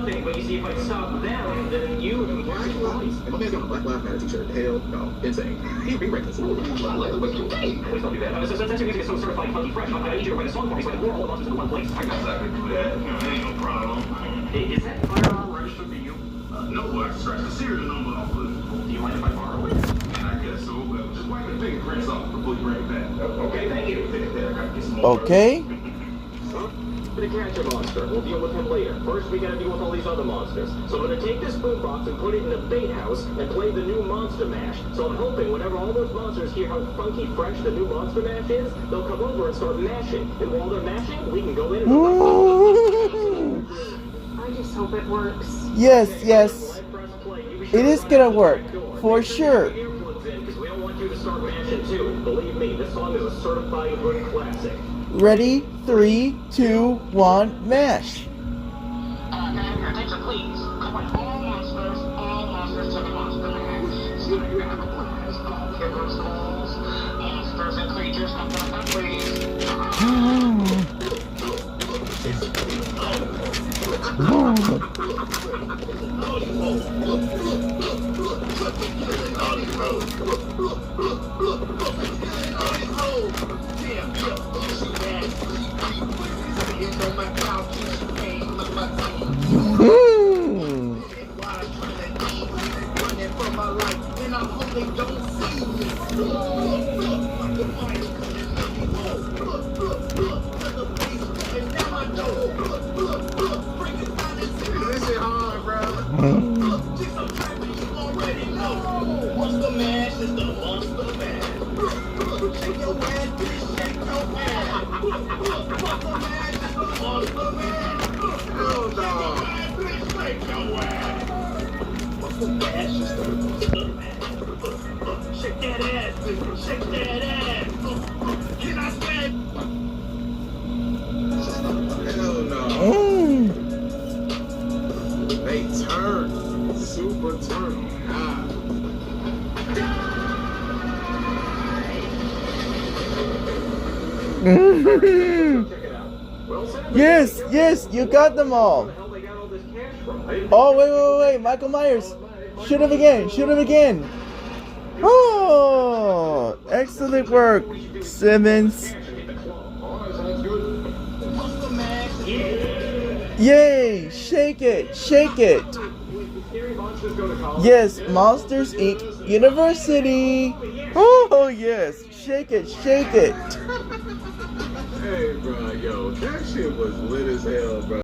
nothing, but you see, if I stop them, then you and Black Lives. If a man's got a Black Lives Matter t-shirt, hell no, insane. He reckless. Please don't do that. Since your music is so certified funky fresh, I need you to write a song for me so I can lure all the monsters into one place. I guess I could do that. Ain't no problem. Is that firearm registered for you? No, I scratched the serial number off of it. Do you mind if I borrow it? And I guess so, but just wipe the fingerprints off before you bring it back. Okay, thank you. I gotta get some more. Okay. To catch a monster. We'll deal with him later. First, we gotta deal with all these other monsters. So I'm gonna take this boombox and put it in the bait house and play the new Monster Mash. So I'm hoping whenever all those monsters hear how funky fresh the new Monster Mash is, they'll come over and start mashing. And while they're mashing, we can go in and... I just hope it works. Yes, yes. It is gonna work. For sure. Because we don't want you to start mashing too. Believe me, this song is a certified hood classic. Ready? 3, 2, 1, mash. Your attention, please. I want all monsters to the monster mash. So you have a blast. Killer skulls, monsters and creatures come to the please. Shake that ass, baby. Shake that ass. Can I stand? Hell no. They turn. Super turn. Yes, yes, you got them all. Oh, wait. Michael Myers. Shoot him again. Shoot him again. Oh, excellent work, Simmons. Yay, shake it, shake it. Yes, Monsters Inc. University. Oh, yes, shake it, shake it. Hey, bro, yo, that shit was lit as hell, bro.